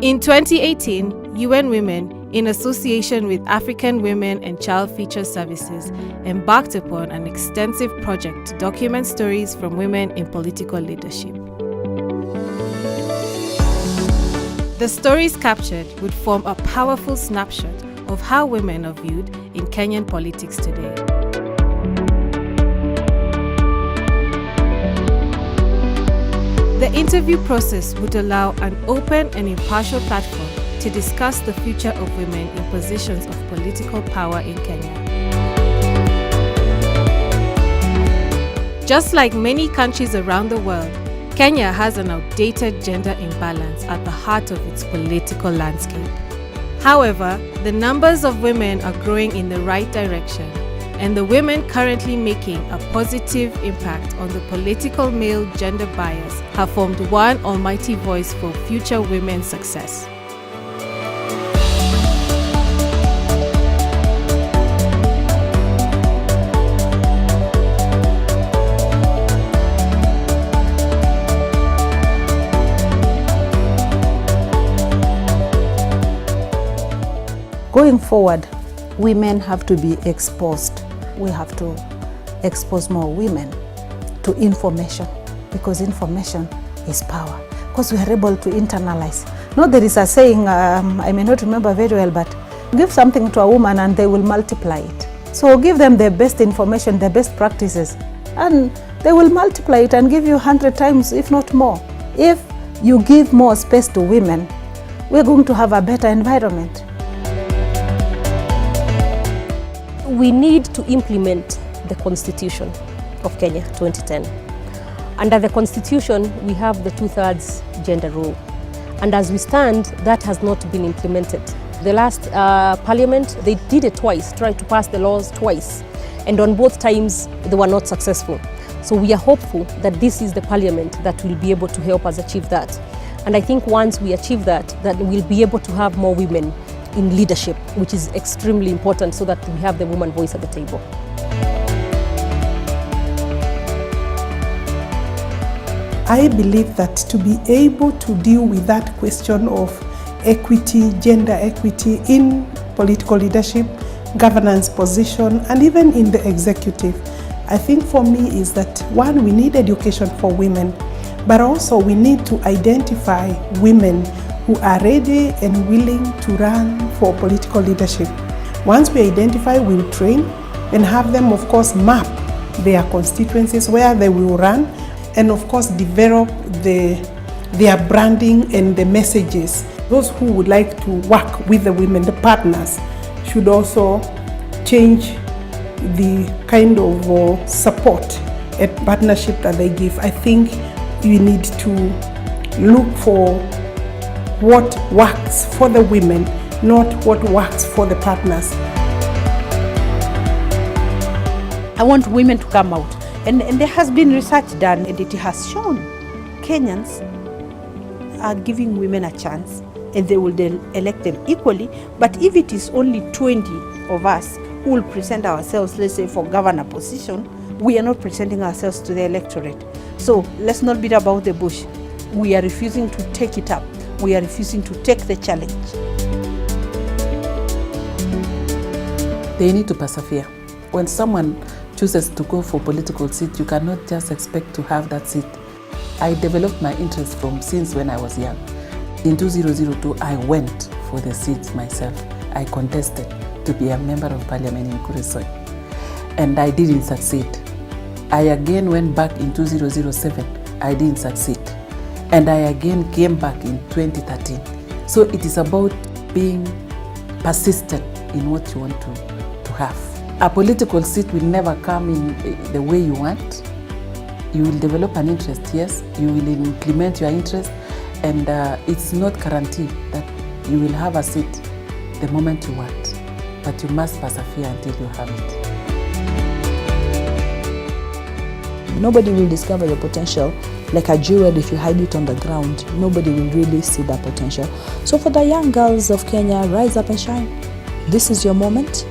In 2018, UN Women, in association with African Women and Child Feature Services, embarked upon an extensive project to document stories from women in political leadership. The stories captured would form a powerful snapshot of how women are viewed in Kenyan politics today. The interview process would allow an open and impartial platform to discuss the future of women in positions of political power in Kenya. Just like many countries around the world, Kenya has an outdated gender imbalance at the heart of its political landscape. However, the numbers of women are growing in the right direction, and the women currently making a positive impact on the political male gender bias have formed one almighty voice for future women's success. Going forward, women have to be exposed. We have to expose more women to information, because information is power. Because we are able to internalize. Now there is a saying, I may not remember very well, but give something to a woman and they will multiply it. So give them the best information, the best practices, and they will multiply it and give you 100 times, if not more. If you give more space to women, we're going to have a better environment. We need to implement the Constitution of Kenya 2010. Under the Constitution, we have the 2/3 gender rule. And as we stand, that has not been implemented. The last parliament, they did it twice, tried to pass the laws twice. And on both times, they were not successful. So we are hopeful that this is the parliament that will be able to help us achieve that. And I think once we achieve that we'll be able to have more women in leadership, which is extremely important so that we have the woman voice at the table. I believe that to be able to deal with that question of equity, gender equity in political leadership, governance position, and even in the executive, I think for me is that one, we need education for women, but also we need to identify women who are ready and willing to run for political leadership. Once we identify, we'll train and have them, of course, map their constituencies where they will run, and of course develop their branding and the messages. Those who would like to work with the women, the partners, should also change the kind of support and partnership that they give. I think you need to look for what works for the women, not what works for the partners. I want women to come out. And there has been research done, and it has shown Kenyans are giving women a chance, and they will elect them equally. But if it is only 20 of us who will present ourselves, let's say for governor position, we are not presenting ourselves to the electorate. So let's not beat about the bush. We are refusing to take it up. We are refusing to take the challenge. They need to persevere. When someone chooses to go for political seat, you cannot just expect to have that seat. I developed my interest from since when I was young. In 2002, I went for the seat myself. I contested to be a member of parliament in Kuresoi, and I didn't succeed. I again went back in 2007. I didn't succeed. And I again came back in 2013. So it is about being persistent in what you want to have. A political seat will never come in the way you want. You will develop an interest, yes. You will implement your interest, and it's not guaranteed that you will have a seat the moment you want. But you must persevere until you have it. Nobody will discover your potential like a jewel if you hide it on the ground. Nobody will really see that potential. So for the young girls of Kenya, rise up and shine. This is your moment.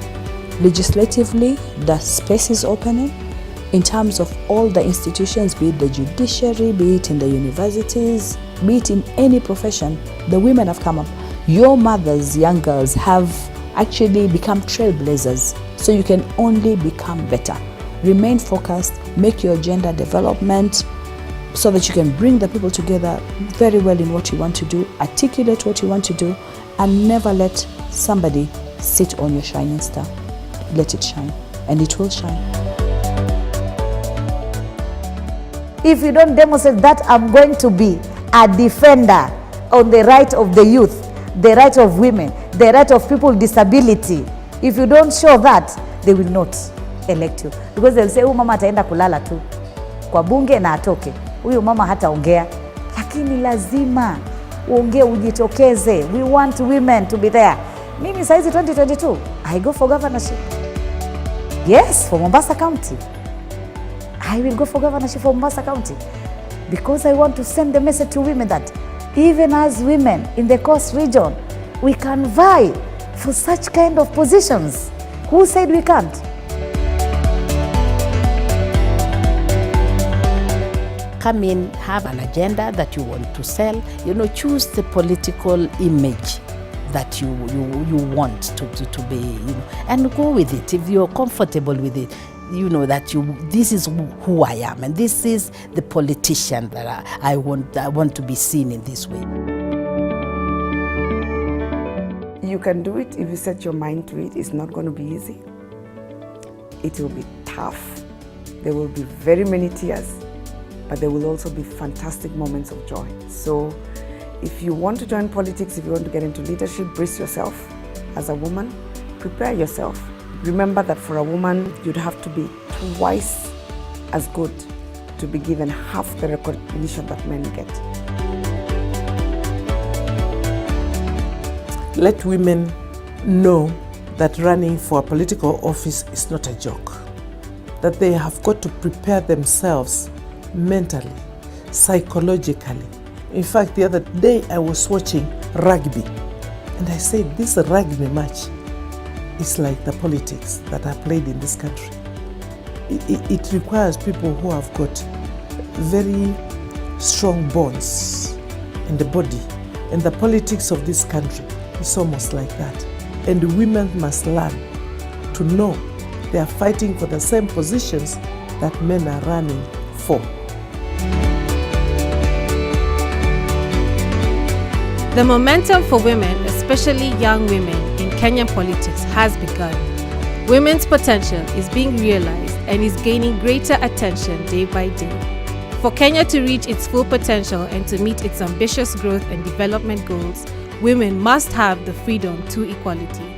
Legislatively, the space is opening. In terms of all the institutions, be it the judiciary, be it in the universities, be it in any profession, the women have come up. Your mothers, young girls, have actually become trailblazers. So you can only become better. Remain focused, make your agenda development so that you can bring the people together very well in what you want to do, articulate what you want to do, and never let somebody sit on your shining star. Let it shine, and it will shine. If you don't demonstrate that I'm going to be a defender on the right of the youth, the right of women, the right of people with disability, if you don't show that, they will not elect you. Because they'll say, huyu mama ataenda kulala tu kwa bunge na atoke. Huyu mama hataongea. Lakini lazima uongee, ujitokeze. We want women to be there. Mimi saizi 2022, I go for governorship. Yes, for Mombasa County. I will go for governorship for Mombasa County because I want to send the message to women that even as women in the coast region, we can vie for such kind of positions. Who said we can't? Come in, have an agenda that you want to sell. Choose the political image that you want to be, and go with it. If you're comfortable with it, that this is who I am, and this is the politician that I want to be seen in this way. You can do it if you set your mind to it. It's not going to be easy. It will be tough. There will be very many tears, but there will also be fantastic moments of joy. So if you want to join politics, if you want to get into leadership, brace yourself as a woman, prepare yourself. Remember that for a woman, you'd have to be twice as good to be given half the recognition that men get. Let women know that running for a political office is not a joke, that they have got to prepare themselves mentally, psychologically. In fact, the other day I was watching rugby and I said, this rugby match is like the politics that are played in this country. It requires people who have got very strong bonds in the body, and the politics of this country is almost like that. And women must learn to know they are fighting for the same positions that men are running for. The momentum for women, especially young women, in Kenyan politics has begun. Women's potential is being realized and is gaining greater attention day by day. For Kenya to reach its full potential and to meet its ambitious growth and development goals, women must have the freedom to equality.